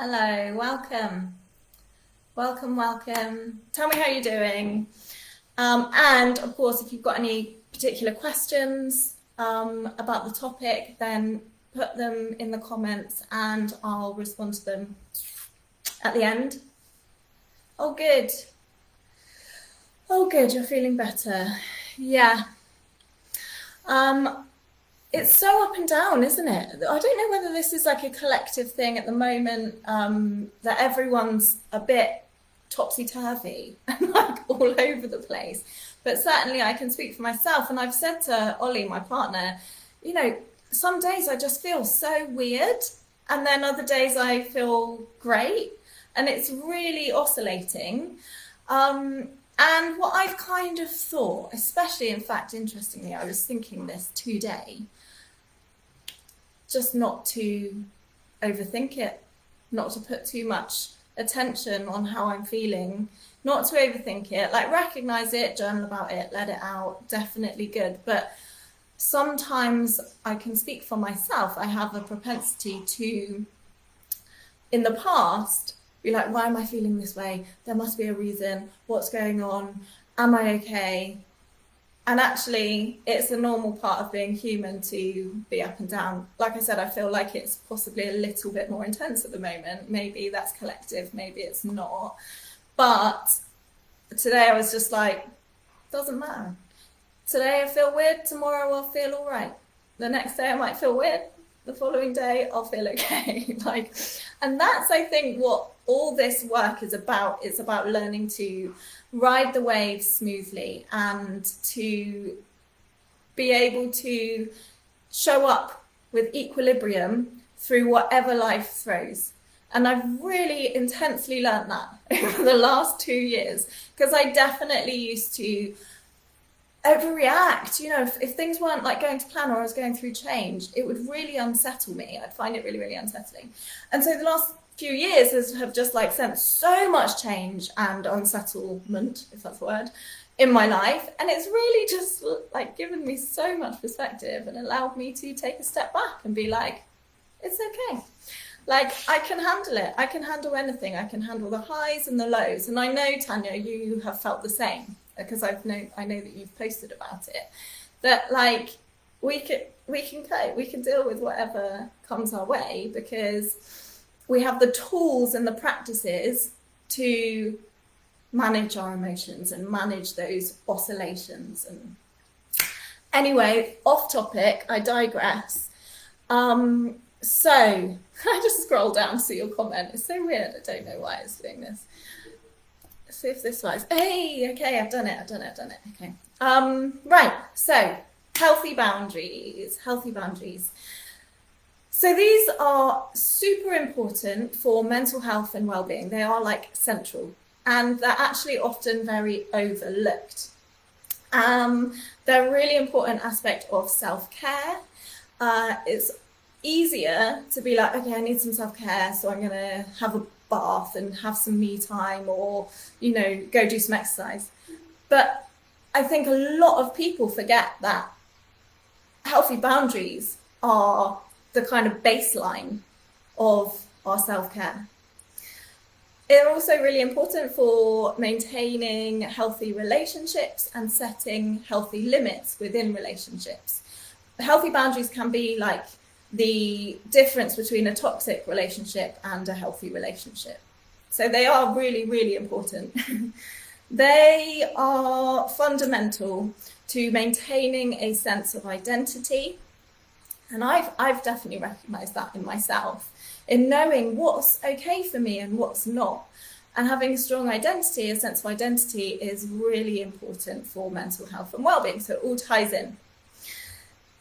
Hello, welcome. Welcome. Tell me how you're doing. And of course, if you've got any particular questions about the topic, then put them in the comments and I'll respond to them at the end. Oh, good. Oh, good. You're feeling better. Yeah. It's so up and down, isn't it? I don't know whether this is like a collective thing at the moment, that everyone's a bit topsy-turvy and like all over the place. But certainly I can speak for myself. And I've said to Ollie, my partner, some days I just feel so weird. And then other days I feel great. And it's really oscillating. And what I've kind of thought, especially, in fact, interestingly, I was thinking this today, just not to overthink it, not to put too much attention on how I'm feeling, not to overthink it, like recognize it, journal about it, let it out, definitely good. But sometimes I can speak for myself. I have a propensity to, in the past, be like, why am I feeling this way? There must be a reason. What's going on? Am I okay? And actually, it's a normal part of being human to be up and down. Like I said, I feel like it's possibly a little bit more intense at the moment. Maybe that's collective, maybe it's not. But today I was just like, doesn't matter. Today I feel weird, tomorrow I'll feel all right. The next day I might feel weird, the following day I'll feel okay. And that's, I think, what all this work is about. It's about learning to ride the waves smoothly and to be able to show up with equilibrium through whatever life throws. And I've really intensely learned that over the last 2 years, because I definitely used to overreact. If things weren't like going to plan or I was going through change, it would really unsettle me. I'd find it really, really unsettling. And so the last few years have just like sent so much change and unsettlement, if that's the word, in my life. And it's really just like given me so much perspective and allowed me to take a step back and be like, it's okay. Like, I can handle it. I can handle anything. I can handle the highs and the lows. And I know, Tanya, you have felt the same, because I know that you've posted about it, that like we can cope, we can deal with whatever comes our way, because we have the tools and the practices to manage our emotions and manage those oscillations. And anyway, off topic, I digress. So I just scroll down to see your comment. It's so weird. I don't know why it's doing this. Let's see if this works. Hey, okay, I've done it. Okay. Right. So healthy boundaries. So these are super important for mental health and well-being. They are like central, and they're actually often very overlooked. They're a really important aspect of self-care. It's easier to be like, okay, I need some self-care, so I'm going to have a bath and have some me time, or, go do some exercise. But I think a lot of people forget that healthy boundaries are the kind of baseline of our self-care. They're also really important for maintaining healthy relationships and setting healthy limits within relationships. Healthy boundaries can be like the difference between a toxic relationship and a healthy relationship. So they are really, really important. They are fundamental to maintaining a sense of identity. And I've definitely recognized that in myself, in knowing what's okay for me and what's not. And having a strong identity, a sense of identity, is really important for mental health and well-being. So it all ties in.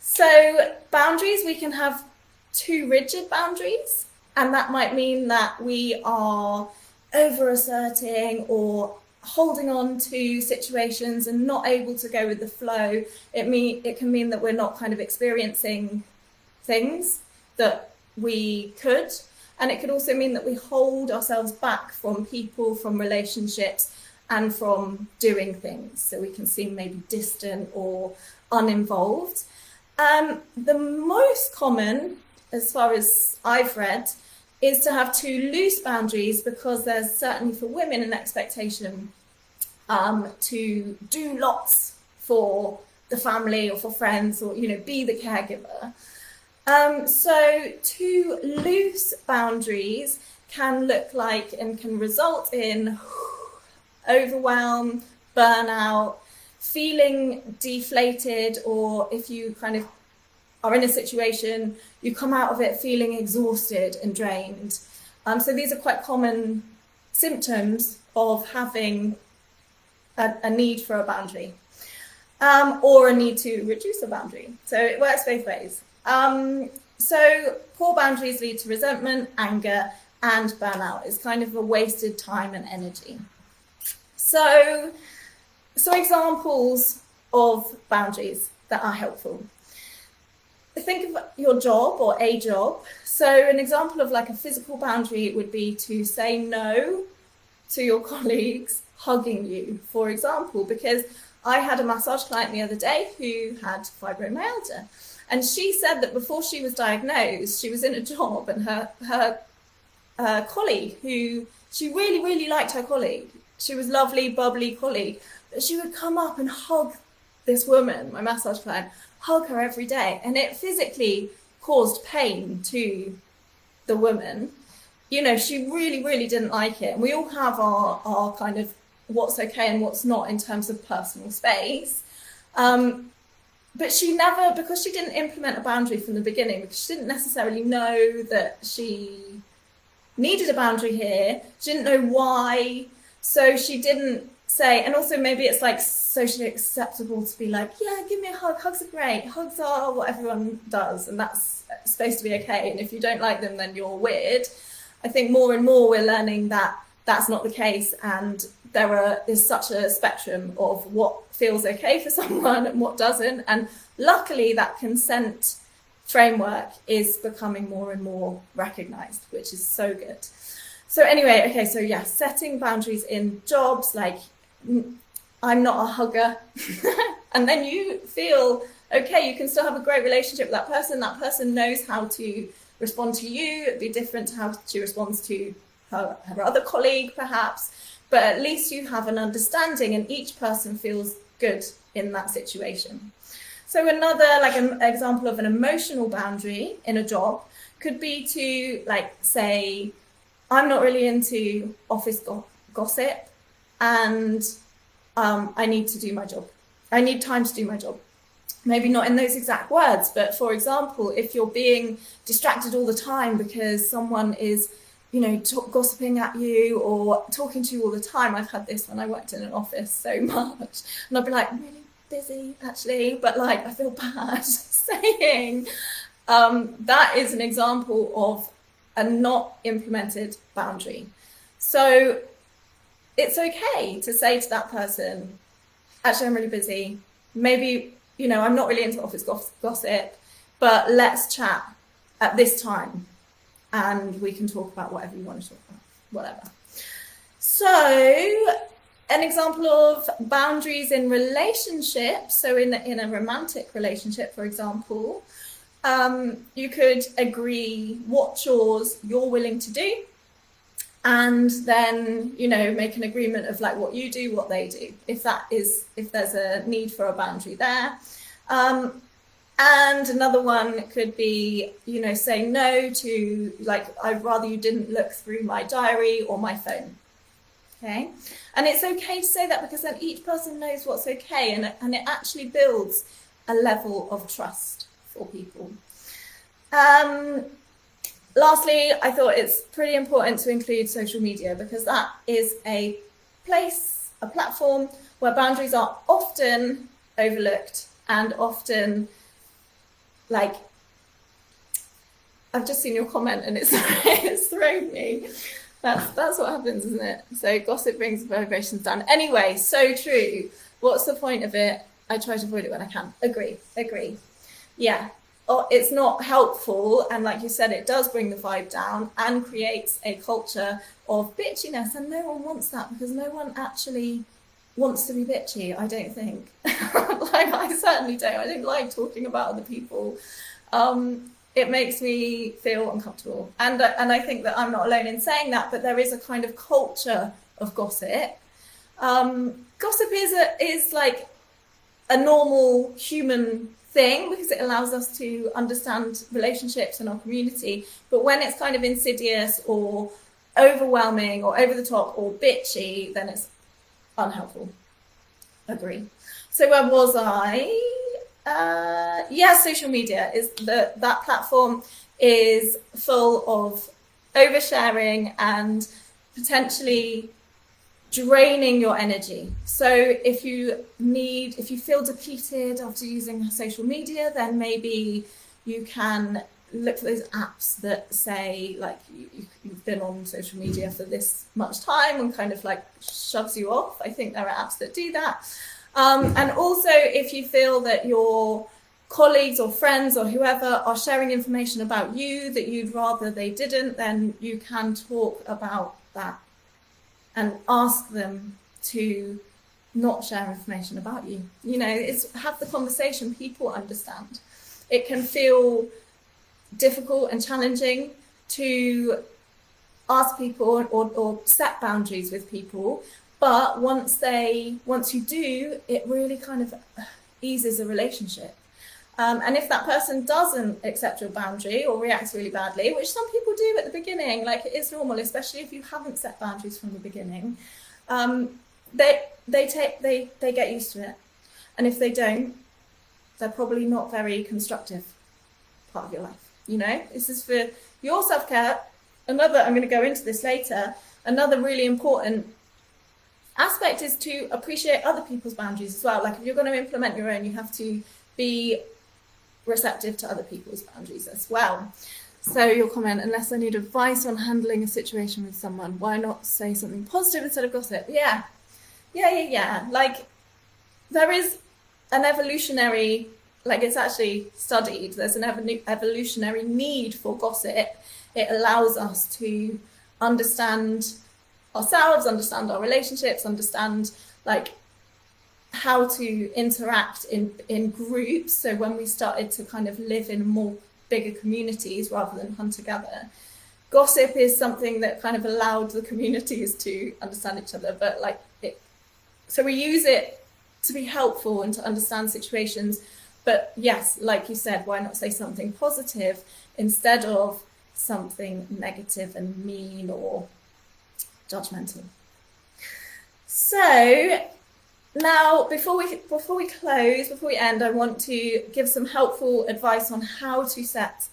So boundaries, we can have too rigid boundaries, and that might mean that we are over-asserting or holding on to situations and not able to go with the flow. It can mean that we're not kind of experiencing things that we could, and it could also mean that we hold ourselves back from people, from relationships, and from doing things. So we can seem maybe distant or uninvolved. The most common, as far as I've read, is to have too loose boundaries, because there's certainly for women an expectation to do lots for the family or for friends, or be the caregiver. So too loose boundaries can look like and can result in overwhelm, burnout, feeling deflated, or if you kind of are in a situation, you come out of it feeling exhausted and drained. So these are quite common symptoms of having a need for a boundary, or a need to reduce a boundary. So it works both ways. So poor boundaries lead to resentment, anger, and burnout. It's kind of a wasted time and energy. So examples of boundaries that are helpful. Think of your job or a job. So an example of like a physical boundary would be to say no to your colleagues hugging you, for example, because I had a massage client the other day who had fibromyalgia, and she said that before she was diagnosed, she was in a job, and her colleague, who she really, really liked her colleague, she was lovely, bubbly colleague, but she would come up and hug this woman, my massage client, hug her every day, and it physically caused pain to the woman. She really, really didn't like it. And we all have our kind of what's okay and what's not in terms of personal space. But she never, because she didn't implement a boundary from the beginning, because she didn't necessarily know that she needed a boundary here, she didn't know why, so she didn't say. And also maybe it's like socially acceptable to be like, yeah, give me a hug, hugs are great, hugs are what everyone does, and that's supposed to be okay, and if you don't like them then you're weird. I think more and more we're learning that that's not the case, and there's such a spectrum of what feels okay for someone and what doesn't, and luckily that consent framework is becoming more and more recognized, which is so good. So anyway, okay, so yeah, setting boundaries in jobs, like I'm not a hugger, and then you feel okay, you can still have a great relationship with that person knows how to respond to you. It'd be different to how she responds to her other colleague perhaps, but at least you have an understanding and each person feels good in that situation. So another like an example of an emotional boundary in a job could be to like say, I'm not really into office gossip, and I need to do my job. I need time to do my job. Maybe not in those exact words, but for example, if you're being distracted all the time because someone is, gossiping at you or talking to you all the time. I've had this when I worked in an office so much, and I'd be like, I'm really busy actually, but like I feel bad saying. That is an example of a not implemented boundary. So it's okay to say to that person, actually, I'm really busy. Maybe, I'm not really into office gossip, but let's chat at this time and we can talk about whatever you want to talk about, whatever. So an example of boundaries in relationships, so in a romantic relationship, for example, you could agree what chores you're willing to do, and then make an agreement of like what you do, what they do, if there's a need for a boundary there. And another one could be say no to, like, I'd rather you didn't look through my diary or my phone. Okay, and it's okay to say that because then each person knows what's okay, and it actually builds a level of trust for people. Lastly, I thought it's pretty important to include social media, because that is a place, a platform where boundaries are often overlooked and often, like, I've just seen your comment and it's thrown me. That's what happens, isn't it? So gossip brings vibrations down. Anyway, so true. What's the point of it? I try to avoid it when I can. Agree. Yeah. It's not helpful, and like you said, it does bring the vibe down and creates a culture of bitchiness, and no one wants that, because no one actually wants to be bitchy, I don't think. Like, I certainly don't. I don't like talking about other people. it makes me feel uncomfortable. And I think that I'm not alone in saying that, but there is a kind of culture of gossip. Gossip is like a normal human thing because it allows us to understand relationships in our community. But when it's kind of insidious or overwhelming or over the top or bitchy, then it's unhelpful. Agree. So where was I? Social media is that platform is full of oversharing and potentially draining your energy. So if you feel depleted after using social media, then maybe you can look for those apps that say like you've been on social media for this much time and kind of like shoves you off. I think there are apps that do that. And also if you feel that your colleagues or friends or whoever are sharing information about you that you'd rather they didn't, then you can talk about that and ask them to not share information about you. You know, it's have the conversation, people understand. It can feel difficult and challenging to ask people or set boundaries with people, but once you do, it really kind of eases a relationship. And if that person doesn't accept your boundary or reacts really badly, which some people do at the beginning, like it is normal, especially if you haven't set boundaries from the beginning, they get used to it. And if they don't, they're probably not very constructive part of your life. You know, this is for your self-care. I'm going to go into this later. Another really important aspect is to appreciate other people's boundaries as well. Like if you're going to implement your own, you have to be receptive to other people's boundaries as well. So your comment, unless I need advice on handling a situation with someone, why not say something positive instead of gossip? Yeah. Like there is an evolutionary, like it's actually studied, there's an evolutionary need for gossip. It allows us to understand ourselves, understand our relationships, understand like how to interact in groups. So when we started to kind of live in more bigger communities rather than hunter-gatherer, gossip is something that kind of allowed the communities to understand each other. But like so we use it to be helpful and to understand situations. But yes, like you said, why not say something positive instead of something negative and mean or judgmental? So now, before we end, I want to give some helpful advice on how to set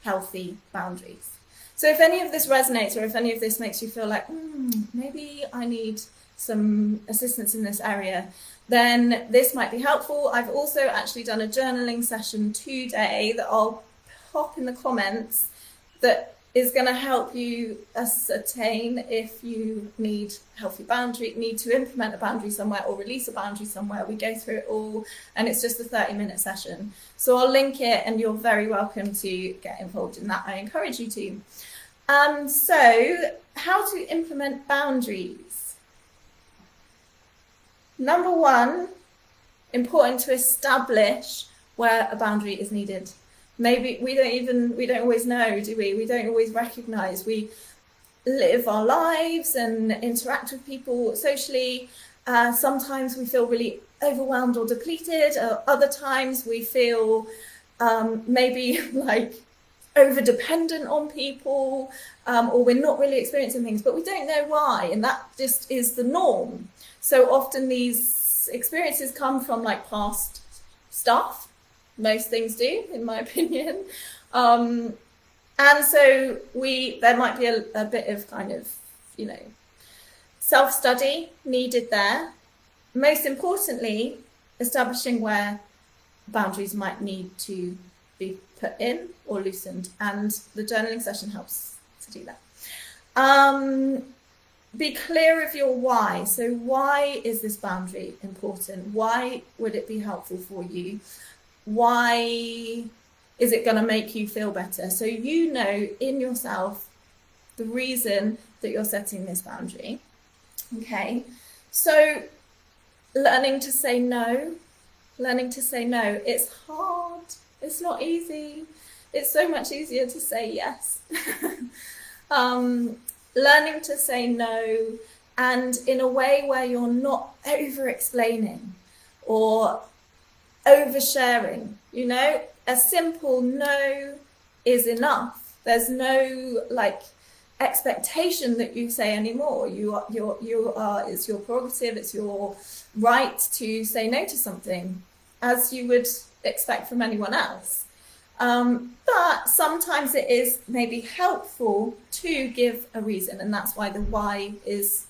healthy boundaries. So if any of this resonates or if any of this makes you feel like, maybe I need some assistance in this area, then this might be helpful. I've also actually done a journaling session today that I'll pop in the comments that is going to help you ascertain if you need to implement a boundary somewhere or release a boundary somewhere. We go through it all and it's just a 30-minute session. So I'll link it and you're very welcome to get involved in that. I encourage you to. So how to implement boundaries. Number one, important to establish where a boundary is needed. Maybe we don't always know, do we? We don't always recognize. We live our lives and interact with people socially. Sometimes we feel really overwhelmed or depleted. Other times we feel maybe like over-dependent on people, or we're not really experiencing things, but we don't know why. And that just is the norm. So often these experiences come from like past stuff. Most things do, in my opinion. And so there might be a bit of kind of, self-study needed there. Most importantly, establishing where boundaries might need to be put in or loosened. And the journaling session helps to do that. Be clear of your why. So why is this boundary important? Why would it be helpful for you? Why is it going to make you feel better? So you know in yourself the reason that you're setting this boundary. Okay, so learning to say no. It's hard. It's not easy. it's so much easier to say yes. Learning to say no, and in a way where you're not over explaining or oversharing. You know, a simple no is enough. There's no like expectation that you say anymore. You are it's your prerogative, it's your right to say no to something, as you would expect from anyone else. But sometimes it is maybe helpful to give a reason, and that's why the why is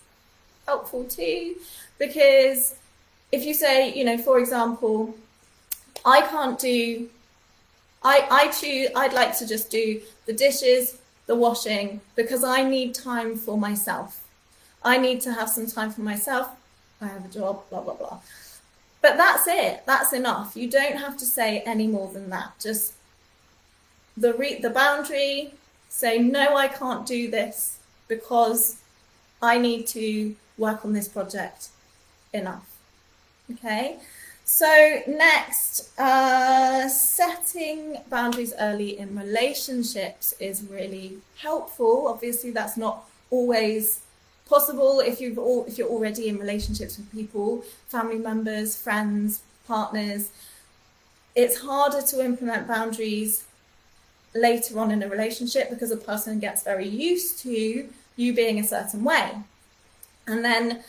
helpful too. Because if you say, you know, for example, I can't do, I'd like to just do the dishes, the washing, because I need time for myself. I need to have some time for myself. I have a job, blah, blah, blah. But that's it. That's enough. You don't have to say any more than that. Just the boundary, say, no, I can't do this because I need to work on this project. Enough. Okay. So next, setting boundaries early in relationships is really helpful. Obviously, that's not always possible if you're already in relationships with people, family members, friends, partners. It's harder to implement boundaries later on in a relationship because a person gets very used to you being a certain way. And then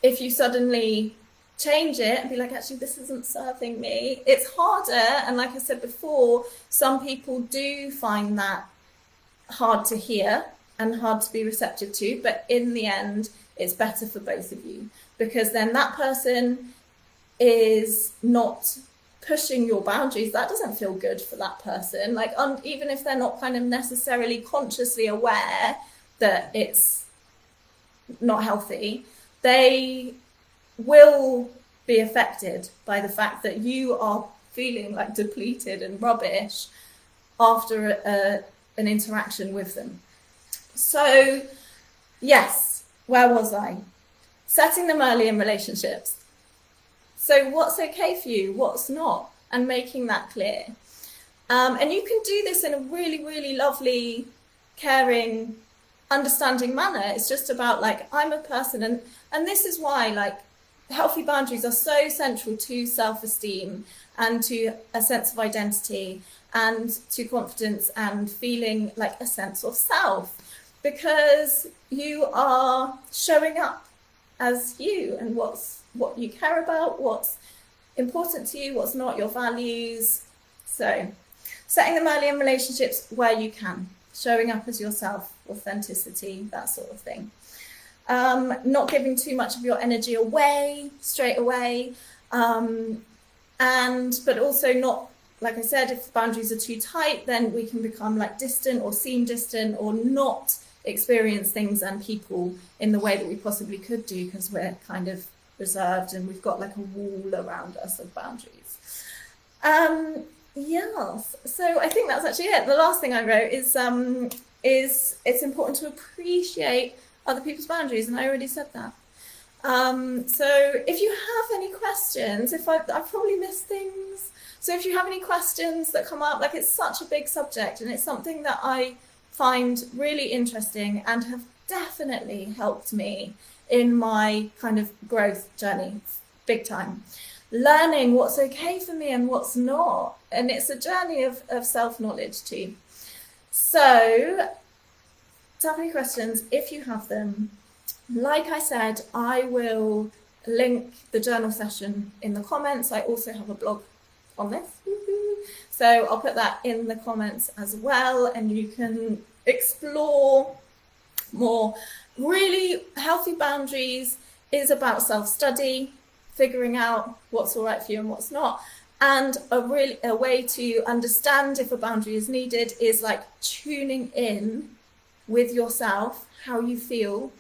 if you suddenly change it and be like, actually, this isn't serving me, it's harder. And like I said before, some people do find that hard to hear and hard to be receptive to, but in the end, it's better for both of you, because then that person is not pushing your boundaries. That doesn't feel good for that person. Like, even if they're not kind of necessarily consciously aware that it's not healthy, they will be affected by the fact that you are feeling like depleted and rubbish after an interaction with them. So yes, where was I? Setting them early in relationships. So what's okay for you, what's not, and making that clear. And you can do this in a really, really lovely, caring, understanding manner. It's just about like, I'm a person, and this is why like healthy boundaries are so central to self-esteem and to a sense of identity and to confidence and feeling like a sense of self, because you are showing up as you and what you care about, what's important to you, what's not, your values. So setting them early in relationships where you can, showing up as yourself, authenticity, that sort of thing. Not giving too much of your energy away straight away, but also not, like I said, if the boundaries are too tight, then we can become like distant or seem distant or not experience things and people in the way that we possibly could do, because we're kind of reserved and we've got like a wall around us of boundaries. Yes, so I think that's actually it. The last thing I wrote is it's important to appreciate other people's boundaries, and I already said that. So if you have any questions, I've probably missed things. So if you have any questions that come up, like, it's such a big subject and it's something that I find really interesting and have definitely helped me in my kind of growth journey, big time. Learning what's okay for me and what's not. And it's a journey of self-knowledge too. So, to have any questions, if you have them, like I said, I will link the journal session in the comments. I also have a blog on this. So I'll put that in the comments as well, and you can explore more. Really, healthy boundaries is about self-study, figuring out what's all right for you and what's not. And a way to understand if a boundary is needed is like tuning in with yourself, how you feel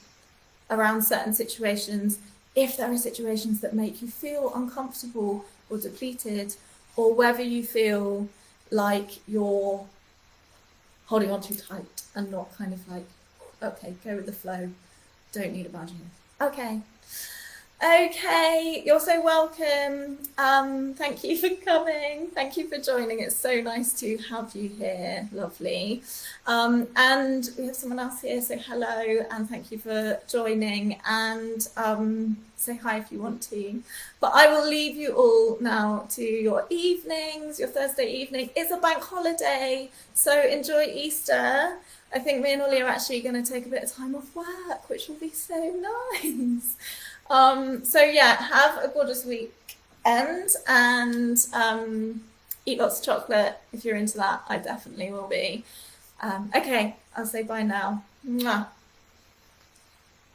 around certain situations. If there are situations that make you feel uncomfortable or depleted, or whether you feel like you're holding on too tight and not kind of like, okay, go with the flow, don't need a boundary. Okay. Okay, you're so welcome. Thank you for coming. Thank you for joining. It's so nice to have you here. Lovely. And we have someone else here, so hello and thank you for joining. And say hi if you want to. But I will leave you all now to your evenings, your Thursday evening. It's a bank holiday, so enjoy Easter. I think me and Ollie are actually going to take a bit of time off work, which will be so nice. So yeah, have a gorgeous weekend and eat lots of chocolate if you're into that. I definitely will be. Okay, I'll say bye now. Mwah.